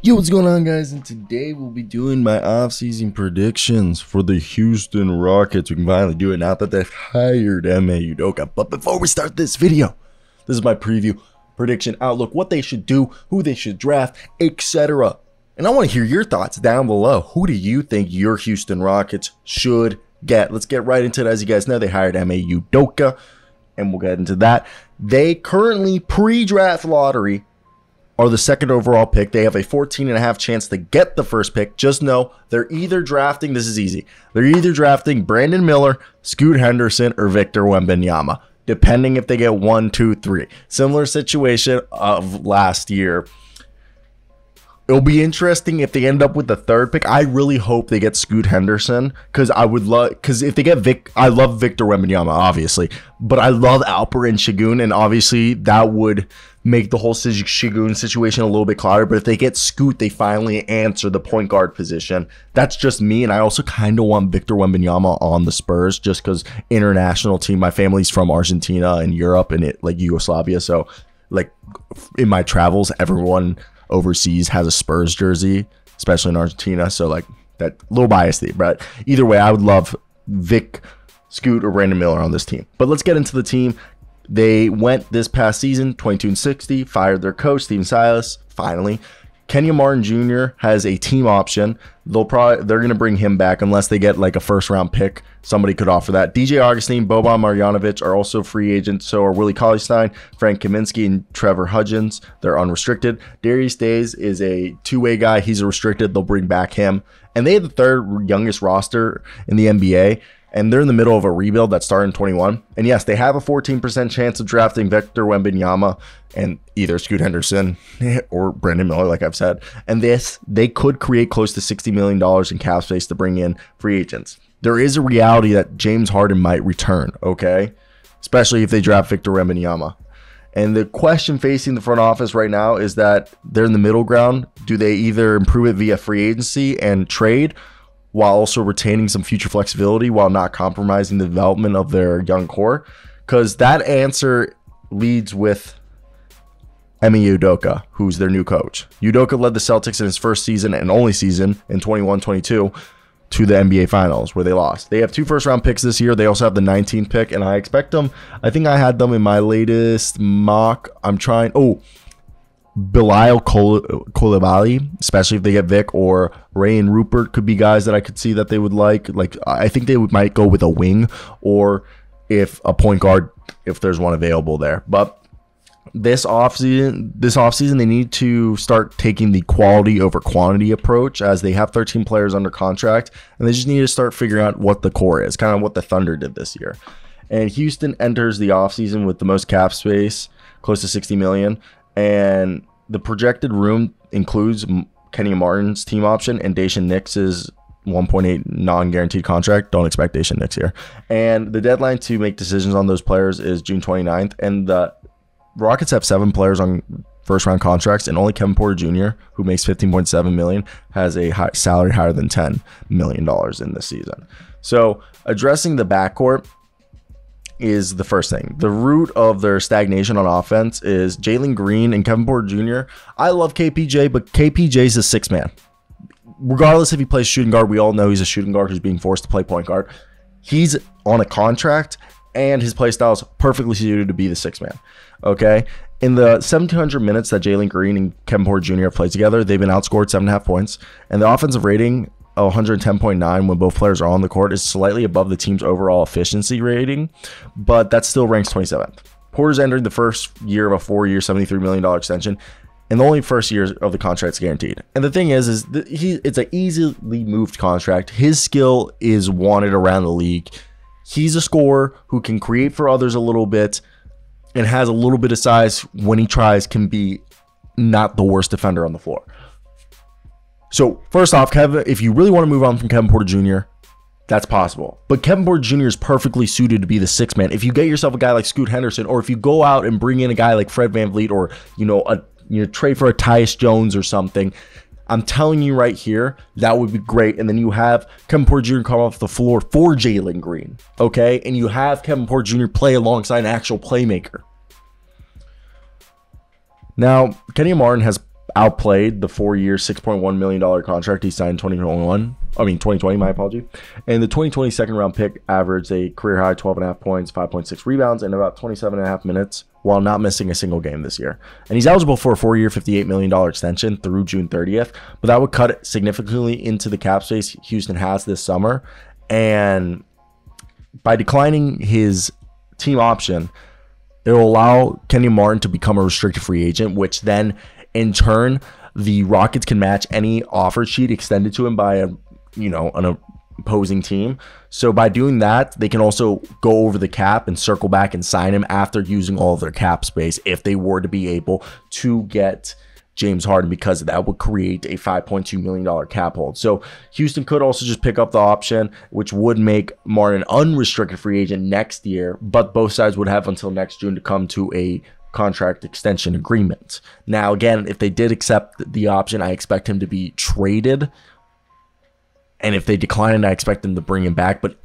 Yo, what's going on, guys? And today we'll be doing my off-season predictions for the Houston Rockets. We can finally do it now that they've hired Ime Udoka. But before we start this video, this is my preview, prediction, outlook, what they should do, who they should draft, etc. And I want to hear your thoughts down below. Who do you think your Houston Rockets should get? Let's get right into it. As you guys know, they hired Ime Udoka, and we'll get into that. They currently, pre-draft lottery, are the second overall pick. They have a 14.5 chance to get the first pick. Just know they're either drafting, this is easy, they're either drafting Brandon Miller, Scoot Henderson, or Victor Wembanyama, depending if they get 1, 2, 3. Similar situation of last year. It'll be interesting if they end up with the third pick. I really hope they get Scoot Henderson, because if they get I love Victor Wembanyama, obviously, but I love Alperen Şengün, and obviously that would make the whole Şengün situation a little bit clouder. But if they get Scoot, they finally answer the point guard position. That's just me, and I also kind of want Victor Wembanyama on the Spurs, just because international team. My family's from Argentina and Europe and like Yugoslavia, so like in my travels, everyone overseas has a Spurs jersey, especially in Argentina, so like that little biased there. But either way, I would love Vic, Scoot, or Brandon Miller on this team. But let's get into the team. They went this past season 22-60, fired their coach Stephen Silas finally. Kenyon Martin Jr. has a team option. They're going to bring him back unless they get like a first-round pick. Somebody could offer that. DJ Augustine, Boban Marjanovic are also free agents. So are Willie Cauley-Stein, Frank Kaminsky, and Trevor Hudgens. They're unrestricted. Darius Days is a two-way guy. He's a restricted. They'll bring back him. And they have the third youngest roster in the NBA. And they're in the middle of a rebuild that started in 21. And yes, they have a 14% chance of drafting Victor Wembanyama and either Scoot Henderson or Brandon Miller, like I've said. And they could create close to $60 million in cap space to bring in free agents. There is a reality that James Harden might return, okay? Especially if they draft Victor Wembanyama. And the question facing the front office right now is that they're in the middle ground. Do they either improve it via free agency and trade, while also retaining some future flexibility while not compromising the development of their young core? Because that answer leads with Ime Udoka, who's their new coach. Udoka led the Celtics in his first season and only season in 21-22 to the NBA Finals, where they lost. They have 2 first-round picks this year. They also have the 19th pick, and I expect them. I think I had them in my latest mock. Bilal Coulibaly, especially if they get Vic, or Ray and Rupert could be guys that I could see that they would like. Like, I think they might go with a wing, or if a point guard, if there's one available there. But this offseason, they need to start taking the quality over quantity approach, as they have 13 players under contract, and they just need to start figuring out what the core is, kind of what the Thunder did this year. And Houston enters the offseason with the most cap space, close to $60 million. And the projected room includes Kenyon Martin's team option and Daishen Nix's 1.8 non-guaranteed contract. Don't expect Daishen Nix here. And the deadline to make decisions on those players is June 29th. And the Rockets have 7 players on first-round contracts, and only Kevin Porter Jr., who makes $15.7 million, has a salary higher than $10 million in this season. So addressing the backcourt is the first thing. The root of their stagnation on offense is Jalen Green and Kevin Porter Jr. I love KPJ, but KPJ's a 6-man. Regardless if he plays shooting guard, we all know he's a shooting guard who's being forced to play point guard. He's on a contract, and his play style is perfectly suited to be the 6-man. Okay? In the 1,700 minutes that Jalen Green and Kevin Porter Jr. have played together, they've been outscored 7.5 points, and the offensive rating, 110.9 when both players are on the court, is slightly above the team's overall efficiency rating, but that still ranks 27th. Porter's entering the first year of a 4-year, $73 million extension, and the only first year of the contract is guaranteed. And the thing is it's an easily moved contract. His skill is wanted around the league. He's a scorer who can create for others a little bit and has a little bit of size. When he tries, can be not the worst defender on the floor. So first off, Kevin, if you really want to move on from Kevin Porter Jr., that's possible. But Kevin Porter Jr. is perfectly suited to be the 6-man. If you get yourself a guy like Scoot Henderson, or if you go out and bring in a guy like Fred VanVleet, or trade for a Tyus Jones or something, I'm telling you right here, that would be great. And then you have Kevin Porter Jr. come off the floor for Jalen Green, okay? And you have Kevin Porter Jr. play alongside an actual playmaker. Now, Kenyon Martin has outplayed the 4-year, $6.1 million contract he signed in 2020, my apology. And the 2020 second round pick averaged a career high 12.5 points, 5.6 rebounds, and about 27.5 minutes while not missing a single game this year. And he's eligible for a 4-year, $58 million extension through June 30th, but that would cut significantly into the cap space Houston has this summer. And by declining his team option, it will allow Kenyon Martin to become a restricted free agent, which then in turn, the Rockets can match any offer sheet extended to him by an opposing team. So by doing that, they can also go over the cap and circle back and sign him after using all of their cap space if they were to be able to get James Harden, because that would create a $5.2 million cap hold. So Houston could also just pick up the option, which would make Martin an unrestricted free agent next year, but both sides would have until next June to come to a contract extension agreement. Now, again, if they did accept the option, I expect him to be traded. And if they decline it, I expect them to bring him back. But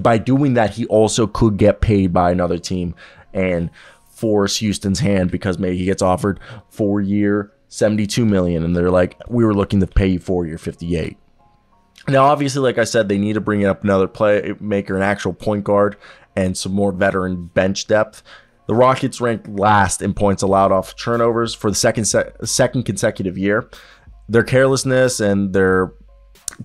by doing that, he also could get paid by another team and force Houston's hand, because maybe he gets offered 4-year, $72 million, and they're like, we were looking to pay you 4-year, $58. Now, obviously, like I said, they need to bring up another playmaker, an actual point guard, and some more veteran bench depth. The Rockets ranked last in points allowed off turnovers for the second consecutive year. Their carelessness and their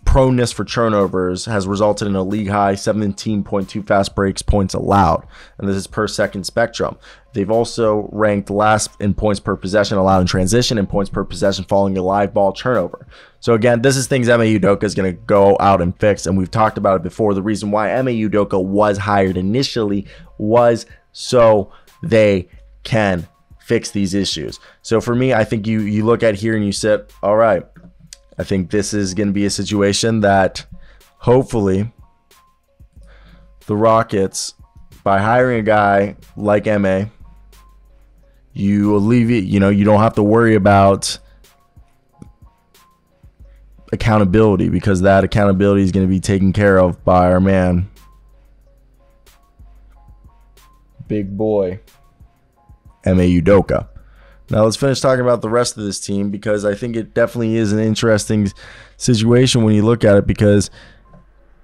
proneness for turnovers has resulted in a league-high 17.2 fast breaks points allowed, and this is per second spectrum. They've also ranked last in points per possession allowed in transition and points per possession following a live ball turnover. So again, this is things Ime Udoka is going to go out and fix, and we've talked about it before. The reason why Ime Udoka was hired initially was so they can fix these issues. So for me, I think you look at here and you said, all right, I think this is going to be a situation that hopefully the Rockets, by hiring a guy like Ime, you alleviate, you don't have to worry about accountability, because that accountability is going to be taken care of by our man, big boy, Ime Udoka. Now let's finish talking about the rest of this team, because I think it definitely is an interesting situation when you look at it, because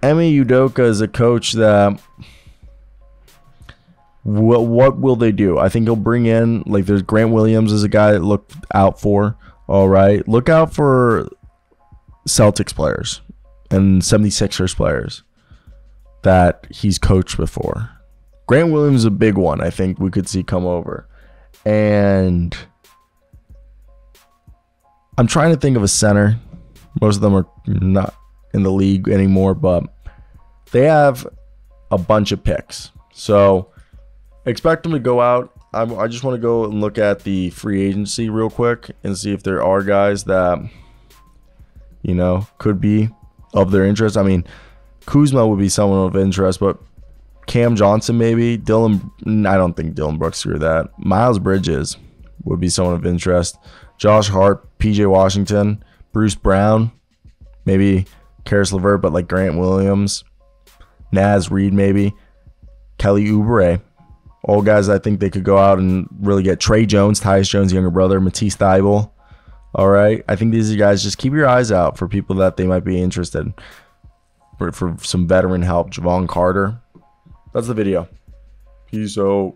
Ime Udoka is a coach that, what will they do? I think he'll bring in, like, there's Grant Williams is a guy that look out for. All right, look out for Celtics players and 76ers players that he's coached before. Grant Williams is a big one I think we could see come over. And I'm trying to think of a center. Most of them are not in the league anymore, but they have a bunch of picks. So expect them to go out. I just want to go and look at the free agency real quick and see if there are guys that, could be of their interest. I mean, Kuzma would be someone of interest, but Cam Johnson maybe. I don't think Dylan Brooks screw that. Miles Bridges would be someone of interest. Josh Hart, PJ Washington, Bruce Brown, maybe Karis LeVert, but like Grant Williams, Naz Reid maybe, Kelly Oubre. All guys I think they could go out and really get. Trey Jones, Tyus Jones' younger brother, Matisse Thybulle. All right. I think these are guys, just keep your eyes out for people that they might be interested in. For some veteran help. Javon Carter. That's the video. Peace out.